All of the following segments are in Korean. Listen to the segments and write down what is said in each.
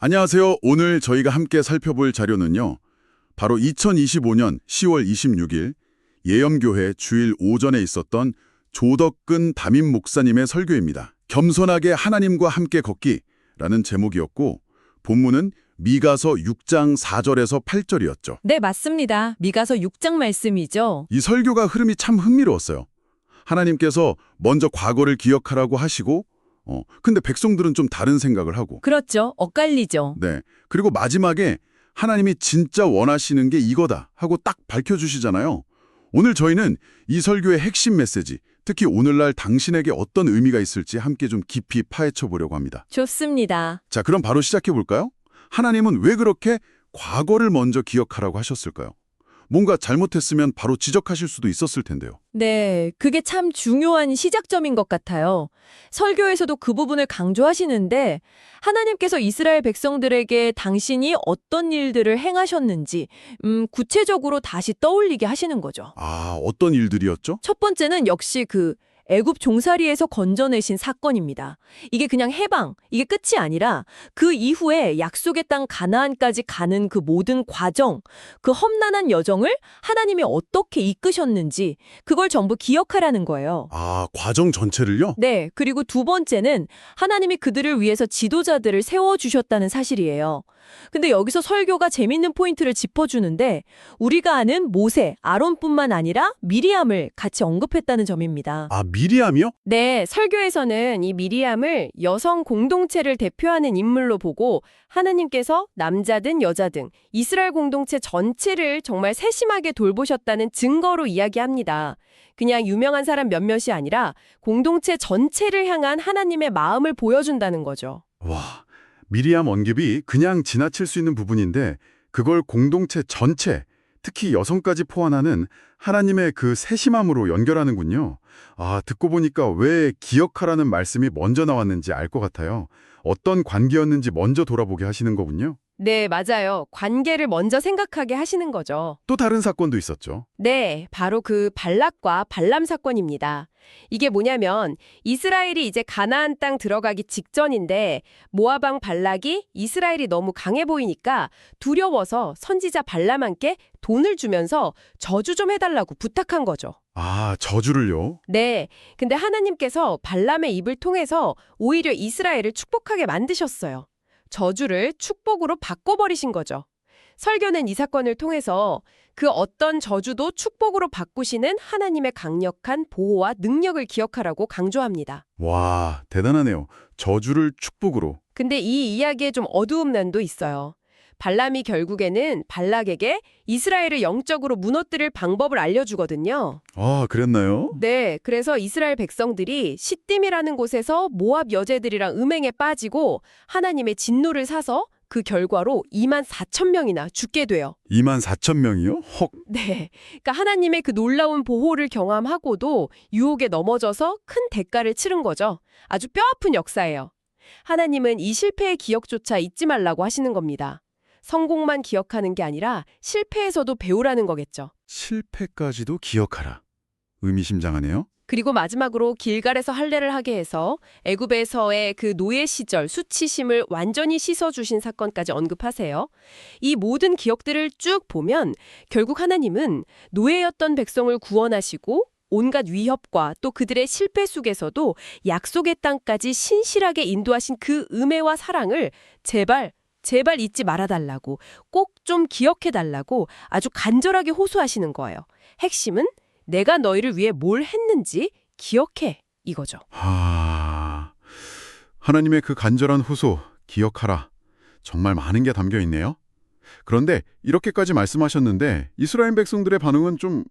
안녕하세요. 오늘 저희가 함께 살펴볼 자료는요. 바로 2025년 10월 26일 예염교회 주일 오전에 있었던 조덕근 담임 목사님의 설교입니다. 겸손하게 하나님과 함께 걷기라는 제목이었고 본문은 미가서 6장 4절에서 8절이었죠. 네, 맞습니다. 미가서 6장 말씀이죠. 이 설교가 흐름이 참 흥미로웠어요. 하나님께서 먼저 과거를 기억하라고 하시고 근데 백성들은 좀 다른 생각을 하고 그렇죠. 엇갈리죠. 네. 그리고 마지막에 하나님이 진짜 원하시는 게 이거다 하고 딱 밝혀주시잖아요. 오늘 저희는 이 설교의 핵심 메시지, 특히 오늘날 당신에게 어떤 의미가 있을지 함께 좀 깊이 파헤쳐 보려고 합니다. 좋습니다. 자, 그럼 바로 시작해 볼까요? 하나님은 왜 그렇게 과거를 먼저 기억하라고 하셨을까요? 뭔가 잘못했으면 바로 지적하실 수도 있었을 텐데요. 네, 그게 참 중요한 시작점인 것 같아요. 설교에서도 그 부분을 강조하시는데 하나님께서 이스라엘 백성들에게 당신이 어떤 일들을 행하셨는지 구체적으로 다시 떠올리게 하시는 거죠. 아, 어떤 일들이었죠? 첫 번째는 역시 그 애굽 종살이에서 건져내신 사건입니다. 이게 그냥 해방, 이게 끝이 아니라 그 이후에 약속의 땅 가나안까지 가는 그 모든 과정, 그 험난한 여정을 하나님이 어떻게 이끄셨는지 그걸 전부 기억하라는 거예요. 아, 과정 전체를요? 네, 그리고 두 번째는 하나님이 그들을 위해서 지도자들을 세워주셨다는 사실이에요. 근데 여기서 설교가 재밌는 포인트를 짚어주는데 우리가 아는 모세, 아론뿐만 아니라 미리암을 같이 언급했다는 점입니다. 아, 미리암이요? 네, 설교에서는 이 미리암을 여성 공동체를 대표하는 인물로 보고 하나님께서 남자든 여자든 이스라엘 공동체 전체를 정말 세심하게 돌보셨다는 증거로 이야기합니다. 그냥 유명한 사람 몇몇이 아니라 공동체 전체를 향한 하나님의 마음을 보여준다는 거죠. 와, 미리암 언급이 그냥 지나칠 수 있는 부분인데 그걸 공동체 전체, 특히 여성까지 포함하는 하나님의 그 세심함으로 연결하는군요. 아, 듣고 보니까 왜 기억하라는 말씀이 먼저 나왔는지 알 것 같아요. 어떤 관계였는지 먼저 돌아보게 하시는 거군요. 네, 맞아요. 관계를 먼저 생각하게 하시는 거죠. 또 다른 사건도 있었죠. 네, 바로 그 발락과 발람 사건입니다. 이게 뭐냐면 이스라엘이 이제 가나안 땅 들어가기 직전인데 모압 왕 발락이 이스라엘이 너무 강해 보이니까 두려워서 선지자 발람한테 돈을 주면서 저주 좀 해달라고 부탁한 거죠. 아, 저주를요? 네, 근데 하나님께서 발람의 입을 통해서 오히려 이스라엘을 축복하게 만드셨어요. 저주를 축복으로 바꿔버리신 거죠. 설교는 이 사건을 통해서 그 어떤 저주도 축복으로 바꾸시는 하나님의 강력한 보호와 능력을 기억하라고 강조합니다. 와, 대단하네요. 저주를 축복으로. 근데 이 이야기에 좀 어두운 면도 있어요. 발람이 결국에는 발락에게 이스라엘을 영적으로 무너뜨릴 방법을 알려주거든요. 아, 그랬나요? 네, 그래서 이스라엘 백성들이 시딤이라는 곳에서 모압 여제들이랑 음행에 빠지고 하나님의 진노를 사서 그 결과로 2만 4천 명이나 죽게 돼요. 2만 4천 명이요? 헉. 네, 그러니까 하나님의 그 놀라운 보호를 경험하고도 유혹에 넘어져서 큰 대가를 치른 거죠. 아주 뼈아픈 역사예요. 하나님은 이 실패의 기억조차 잊지 말라고 하시는 겁니다. 성공만 기억하는 게 아니라 실패에서도 배우라는 거겠죠. 실패까지도 기억하라. 의미심장하네요. 그리고 마지막으로 길갈에서 할례를 하게 해서 애굽에서의 그 노예 시절 수치심을 완전히 씻어주신 사건까지 언급하세요. 이 모든 기억들을 쭉 보면 결국 하나님은 노예였던 백성을 구원하시고 온갖 위협과 또 그들의 실패 속에서도 약속의 땅까지 신실하게 인도하신 그 은혜와 사랑을 제발 잊지 말아달라고, 꼭 좀 기억해달라고 아주 간절하게 호소하시는 거예요. 핵심은 내가 너희를 위해 뭘 했는지 기억해, 이거죠. 하나님의 그 간절한 호소, 기억하라. 정말 많은 게 담겨 있네요. 그런데 이렇게까지 말씀하셨는데 이스라엘 백성들의 반응은 좀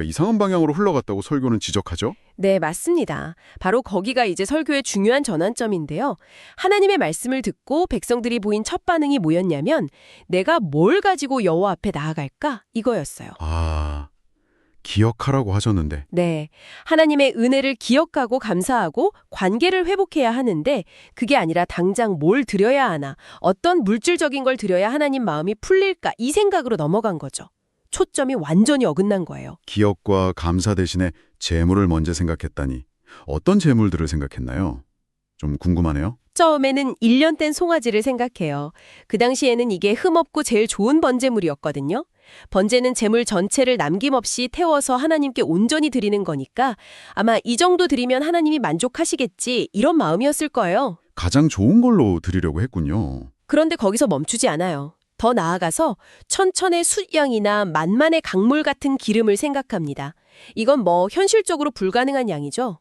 이상한 방향으로 흘러갔다고 설교는 지적하죠? 네, 맞습니다. 바로 거기가 이제 설교의 중요한 전환점인데요. 하나님의 말씀을 듣고 백성들이 보인 첫 반응이 뭐였냐면 내가 뭘 가지고 여호와 앞에 나아갈까? 이거였어요. 아, 기억하라고 하셨는데. 네, 하나님의 은혜를 기억하고 감사하고 관계를 회복해야 하는데 그게 아니라 당장 뭘 드려야 하나, 어떤 물질적인 걸 드려야 하나님 마음이 풀릴까 이 생각으로 넘어간 거죠. 초점이 완전히 어긋난 거예요. 기억과 감사 대신에 재물을 먼저 생각했다니 어떤 재물들을 생각했나요? 좀 궁금하네요. 처음에는 1년 된 송아지를 생각해요. 그 당시에는 이게 흠없고 제일 좋은 번제물이었거든요. 번제는 제물 전체를 남김없이 태워서 하나님께 온전히 드리는 거니까 아마 이 정도 드리면 하나님이 만족하시겠지 이런 마음이었을 거예요. 가장 좋은 걸로 드리려고 했군요. 그런데 거기서 멈추지 않아요. 더 나아가서 천천의 숫양이나 만만의 강물 같은 기름을 생각합니다. 이건 뭐 현실적으로 불가능한 양이죠.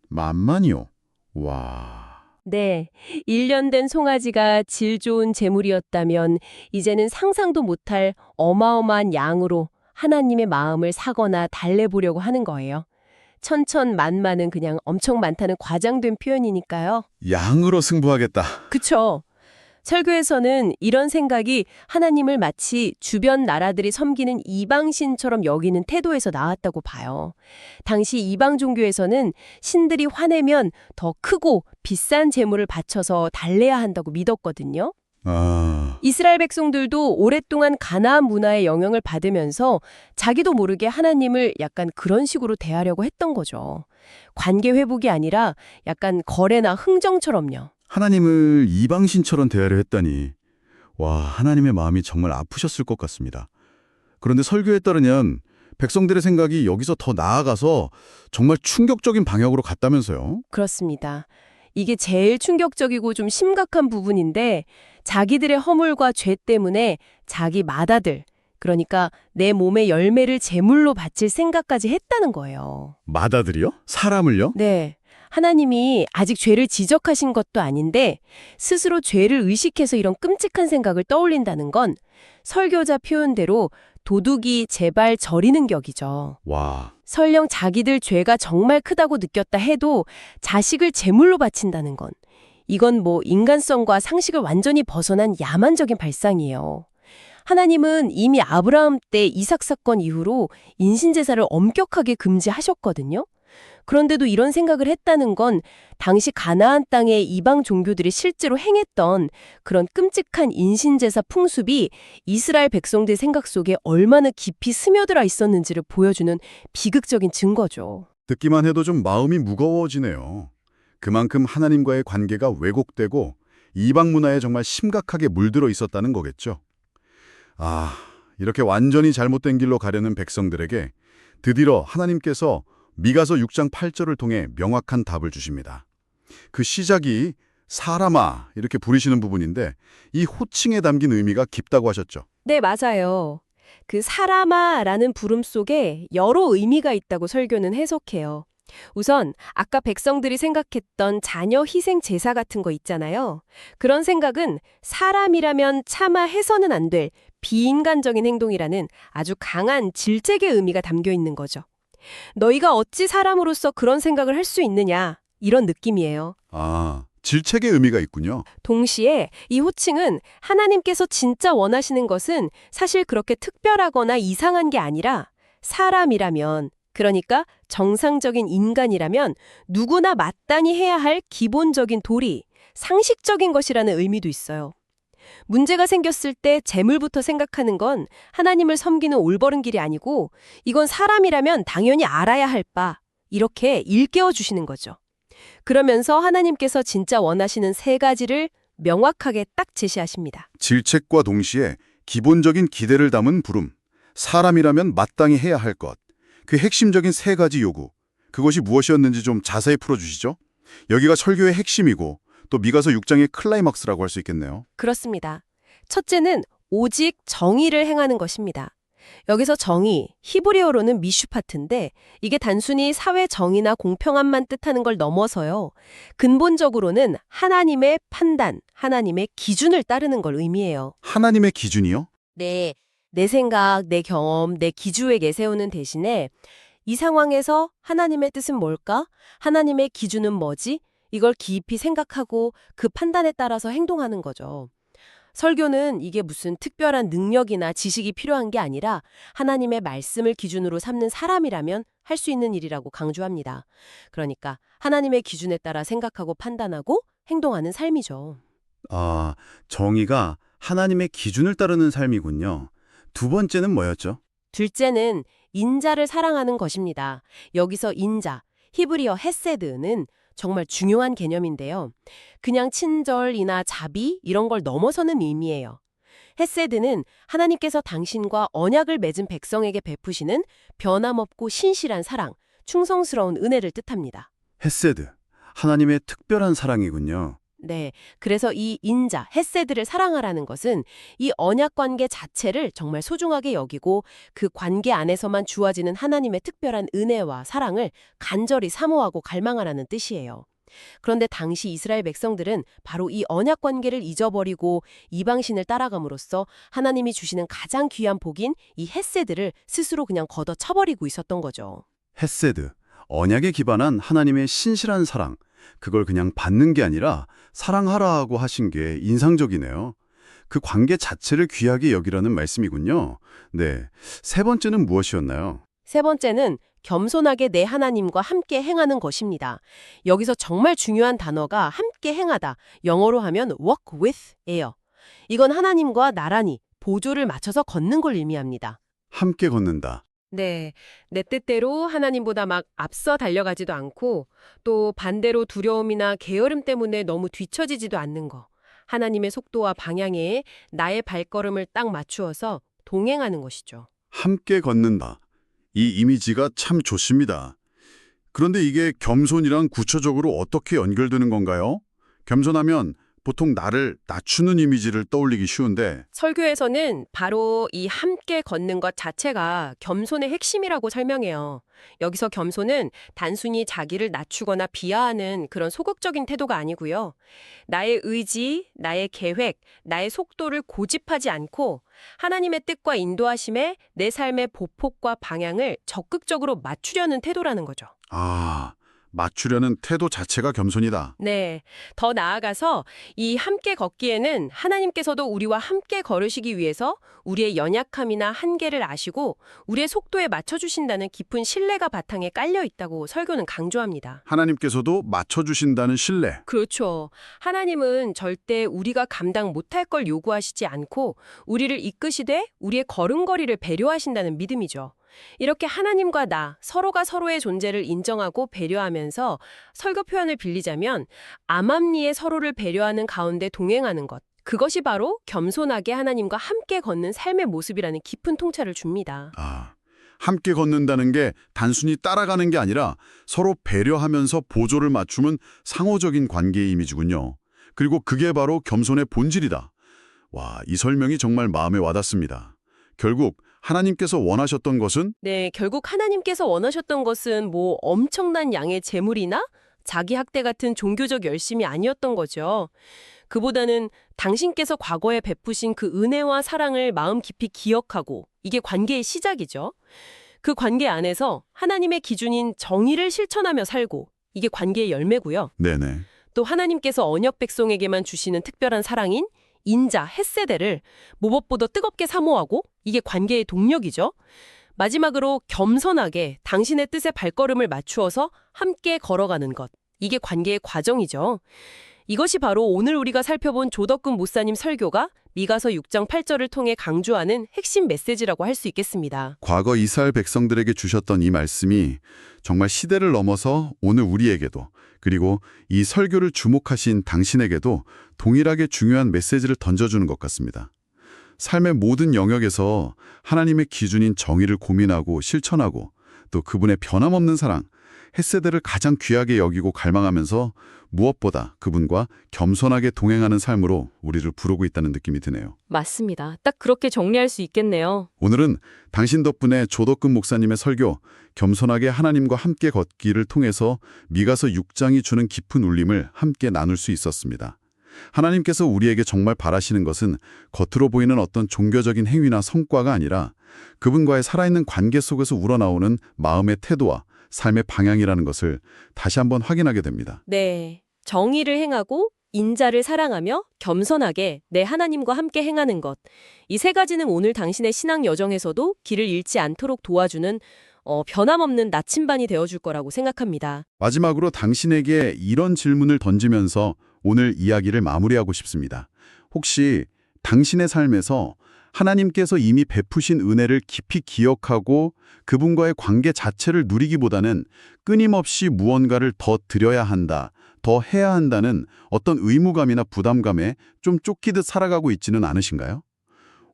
만만이요. 와... 네, 1년 된 송아지가 질 좋은 제물이었다면 이제는 상상도 못할 어마어마한 양으로 하나님의 마음을 사거나 달래보려고 하는 거예요. 천천만만은 그냥 엄청 많다는 과장된 표현이니까요. 양으로 승부하겠다. 그쵸? 설교에서는 이런 생각이 하나님을 마치 주변 나라들이 섬기는 이방신처럼 여기는 태도에서 나왔다고 봐요. 당시 이방 종교에서는 신들이 화내면 더 크고 비싼 제물을 바쳐서 달래야 한다고 믿었거든요. 이스라엘 백성들도 오랫동안 가나안 문화의 영향을 받으면서 자기도 모르게 하나님을 약간 그런 식으로 대하려고 했던 거죠. 관계 회복이 아니라 약간 거래나 흥정처럼요. 하나님을 이방신처럼 대하려 했다니. 와, 하나님의 마음이 정말 아프셨을 것 같습니다. 그런데 설교에 따르면 백성들의 생각이 여기서 더 나아가서 정말 충격적인 방향으로 갔다면서요? 그렇습니다. 이게 제일 충격적이고 좀 심각한 부분인데 자기들의 허물과 죄 때문에 자기 맏아들, 그러니까 내 몸의 열매를 제물로 바칠 생각까지 했다는 거예요. 맏아들이요? 사람을요? 네. 하나님이 아직 죄를 지적하신 것도 아닌데 스스로 죄를 의식해서 이런 끔찍한 생각을 떠올린다는 건 설교자 표현대로 도둑이 제발 저리는 격이죠. 와, 설령 자기들 죄가 정말 크다고 느꼈다 해도 자식을 제물로 바친다는 건 이건 뭐 인간성과 상식을 완전히 벗어난 야만적인 발상이에요. 하나님은 이미 아브라함 때 이삭 사건 이후로 인신제사를 엄격하게 금지하셨거든요. 그런데도 이런 생각을 했다는 건 당시 가나안 땅의 이방 종교들이 실제로 행했던 그런 끔찍한 인신제사 풍습이 이스라엘 백성들 생각 속에 얼마나 깊이 스며들어 있었는지를 보여주는 비극적인 증거죠. 듣기만 해도 좀 마음이 무거워지네요. 그만큼 하나님과의 관계가 왜곡되고 이방 문화에 정말 심각하게 물들어 있었다는 거겠죠. 아, 이렇게 완전히 잘못된 길로 가려는 백성들에게 드디어 하나님께서 미가서 6장 8절을 통해 명확한 답을 주십니다. 그 시작이 사람아 이렇게 부르시는 부분인데 이 호칭에 담긴 의미가 깊다고 하셨죠. 네, 맞아요. 그 사람아라는 부름 속에 여러 의미가 있다고 설교는 해석해요. 우선 아까 백성들이 생각했던 자녀 희생 제사 같은 거 있잖아요. 그런 생각은 사람이라면 차마 해서는 안 될 비인간적인 행동이라는 아주 강한 질책의 의미가 담겨 있는 거죠. 너희가 어찌 사람으로서 그런 생각을 할 수 있느냐 이런 느낌이에요. 아, 질책의 의미가 있군요. 동시에 이 호칭은 하나님께서 진짜 원하시는 것은 사실 그렇게 특별하거나 이상한 게 아니라 사람이라면, 그러니까 정상적인 인간이라면 누구나 마땅히 해야 할 기본적인 도리, 상식적인 것이라는 의미도 있어요. 문제가 생겼을 때 재물부터 생각하는 건 하나님을 섬기는 올바른 길이 아니고 이건 사람이라면 당연히 알아야 할 바, 이렇게 일깨워 주시는 거죠. 그러면서 하나님께서 진짜 원하시는 세 가지를 명확하게 딱 제시하십니다. 질책과 동시에 기본적인 기대를 담은 부름, 사람이라면 마땅히 해야 할 것, 그 핵심적인 세 가지 요구, 그것이 무엇이었는지 좀 자세히 풀어주시죠. 여기가 설교의 핵심이고 또 미가서 6장의 클라이막스라고 할 수 있겠네요. 그렇습니다. 첫째는 오직 정의를 행하는 것입니다. 여기서 정의, 히브리어로는 미슈파트인데 이게 단순히 사회 정의나 공평함만 뜻하는 걸 넘어서요. 근본적으로는 하나님의 판단, 하나님의 기준을 따르는 걸 의미해요. 하나님의 기준이요? 네, 내 생각, 내 경험, 내 기준에 내세우는 대신에 이 상황에서 하나님의 뜻은 뭘까? 하나님의 기준은 뭐지? 이걸 깊이 생각하고 그 판단에 따라서 행동하는 거죠. 설교는 이게 무슨 특별한 능력이나 지식이 필요한 게 아니라 하나님의 말씀을 기준으로 삼는 사람이라면 할 수 있는 일이라고 강조합니다. 그러니까 하나님의 기준에 따라 생각하고 판단하고 행동하는 삶이죠. 아, 정의가 하나님의 기준을 따르는 삶이군요. 두 번째는 뭐였죠? 둘째는 인자를 사랑하는 것입니다. 여기서 인자, 히브리어 헤세드는 정말 중요한 개념인데요. 그냥 친절이나 자비 이런 걸 넘어서는 의미예요. 헤세드는 하나님께서 당신과 언약을 맺은 백성에게 베푸시는 변함없고 신실한 사랑, 충성스러운 은혜를 뜻합니다. 헤세드, 하나님의 특별한 사랑이군요. 네, 그래서 이 인자, 헤세드를 사랑하라는 것은 이 언약 관계 자체를 정말 소중하게 여기고 그 관계 안에서만 주어지는 하나님의 특별한 은혜와 사랑을 간절히 사모하고 갈망하라는 뜻이에요. 그런데 당시 이스라엘 백성들은 바로 이 언약 관계를 잊어버리고 이방신을 따라감으로써 하나님이 주시는 가장 귀한 복인 이 헤세드를 스스로 그냥 걷어차버리고 있었던 거죠. 헤세드, 언약에 기반한 하나님의 신실한 사랑, 그걸 그냥 받는 게 아니라 사랑하라고 하신 게 인상적이네요. 그 관계 자체를 귀하게 여기라는 말씀이군요. 네, 세 번째는 무엇이었나요? 세 번째는 겸손하게 내 하나님과 함께 행하는 것입니다. 여기서 정말 중요한 단어가 함께 행하다, 영어로 하면 walk with예요. 이건 하나님과 나란히 보조를 맞춰서 걷는 걸 의미합니다. 함께 걷는다. 네, 내 뜻대로 하나님보다 막 앞서 달려가지도 않고 또 반대로 두려움이나 게으름 때문에 너무 뒤처지지도 않는 거. 하나님의 속도와 방향에 나의 발걸음을 딱 맞추어서 동행하는 것이죠. 함께 걷는다. 이 이미지가 참 좋습니다. 그런데 이게 겸손이랑 구체적으로 어떻게 연결되는 건가요? 겸손하면 보통 나를 낮추는 이미지를 떠올리기 쉬운데 설교에서는 바로 이 함께 걷는 것 자체가 겸손의 핵심이라고 설명해요. 여기서 겸손은 단순히 자기를 낮추거나 비하하는 그런 소극적인 태도가 아니고요. 나의 의지, 나의 계획, 나의 속도를 고집하지 않고 하나님의 뜻과 인도하심에 내 삶의 보폭과 방향을 적극적으로 맞추려는 태도라는 거죠. 맞추려는 태도 자체가 겸손이다. 네. 더 나아가서 이 함께 걷기에는 하나님께서도 우리와 함께 걸으시기 위해서 우리의 연약함이나 한계를 아시고 우리의 속도에 맞춰주신다는 깊은 신뢰가 바탕에 깔려 있다고 설교는 강조합니다. 하나님께서도 맞춰주신다는 신뢰. 그렇죠. 하나님은 절대 우리가 감당 못할 걸 요구하시지 않고 우리를 이끄시되 우리의 걸음걸이를 배려하신다는 믿음이죠. 이렇게 하나님과 나, 서로가 서로의 존재를 인정하고 배려하면서 설교 표현을 빌리자면 암암리에 서로를 배려하는 가운데 동행하는 것. 그것이 바로 겸손하게 하나님과 함께 걷는 삶의 모습이라는 깊은 통찰을 줍니다. 함께 걷는다는 게 단순히 따라가는 게 아니라 서로 배려하면서 보조를 맞추는 상호적인 관계의 이미지군요. 그리고 그게 바로 겸손의 본질이다. 와, 이 설명이 정말 마음에 와닿습니다. 결국 하나님께서 원하셨던 것은 네, 결국 하나님께서 원하셨던 것은 뭐 엄청난 양의 재물이나 자기 학대 같은 종교적 열심이 아니었던 거죠. 그보다는 당신께서 과거에 베푸신 그 은혜와 사랑을 마음 깊이 기억하고 이게 관계의 시작이죠. 그 관계 안에서 하나님의 기준인 정의를 실천하며 살고 이게 관계의 열매고요. 네네. 또 하나님께서 언약 백성에게만 주시는 특별한 사랑인 인자, 헤세데를 무엇보다 뜨겁게 사모하고 이게 관계의 동력이죠. 마지막으로 겸손하게 당신의 뜻에 발걸음을 맞추어서 함께 걸어가는 것. 이게 관계의 과정이죠. 이것이 바로 오늘 우리가 살펴본 조덕근 목사님 설교가 미가서 6장 8절을 통해 강조하는 핵심 메시지라고 할 수 있겠습니다. 과거 이스라엘 백성들에게 주셨던 이 말씀이 정말 시대를 넘어서 오늘 우리에게도 그리고 이 설교를 주목하신 당신에게도 동일하게 중요한 메시지를 던져주는 것 같습니다. 삶의 모든 영역에서 하나님의 기준인 정의를 고민하고 실천하고 또 그분의 변함없는 사랑, 헤세드를 가장 귀하게 여기고 갈망하면서 무엇보다 그분과 겸손하게 동행하는 삶으로 우리를 부르고 있다는 느낌이 드네요. 맞습니다. 딱 그렇게 정리할 수 있겠네요. 오늘은 당신 덕분에 조덕근 목사님의 설교 겸손하게 하나님과 함께 걷기를 통해서 미가서 6장이 주는 깊은 울림을 함께 나눌 수 있었습니다. 하나님께서 우리에게 정말 바라시는 것은 겉으로 보이는 어떤 종교적인 행위나 성과가 아니라 그분과의 살아있는 관계 속에서 우러나오는 마음의 태도와 삶의 방향이라는 것을 다시 한번 확인하게 됩니다. 네. 정의를 행하고 인자를 사랑하며 겸손하게 내 하나님과 함께 행하는 것. 이 세 가지는 오늘 당신의 신앙 여정에서도 길을 잃지 않도록 도와주는 변함없는 나침반이 되어줄 거라고 생각합니다. 마지막으로 당신에게 이런 질문을 던지면서 오늘 이야기를 마무리하고 싶습니다. 혹시 당신의 삶에서 하나님께서 이미 베푸신 은혜를 깊이 기억하고 그분과의 관계 자체를 누리기보다는 끊임없이 무언가를 더 드려야 한다, 더 해야 한다는 어떤 의무감이나 부담감에 좀 쫓기듯 살아가고 있지는 않으신가요?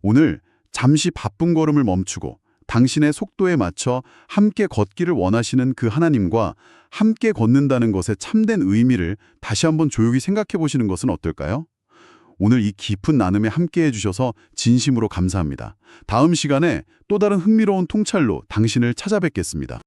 오늘 잠시 바쁜 걸음을 멈추고 당신의 속도에 맞춰 함께 걷기를 원하시는 그 하나님과 함께 걷는다는 것의 참된 의미를 다시 한번 조용히 생각해 보시는 것은 어떨까요? 오늘 이 깊은 나눔에 함께해 주셔서 진심으로 감사합니다. 다음 시간에 또 다른 흥미로운 통찰로 당신을 찾아뵙겠습니다.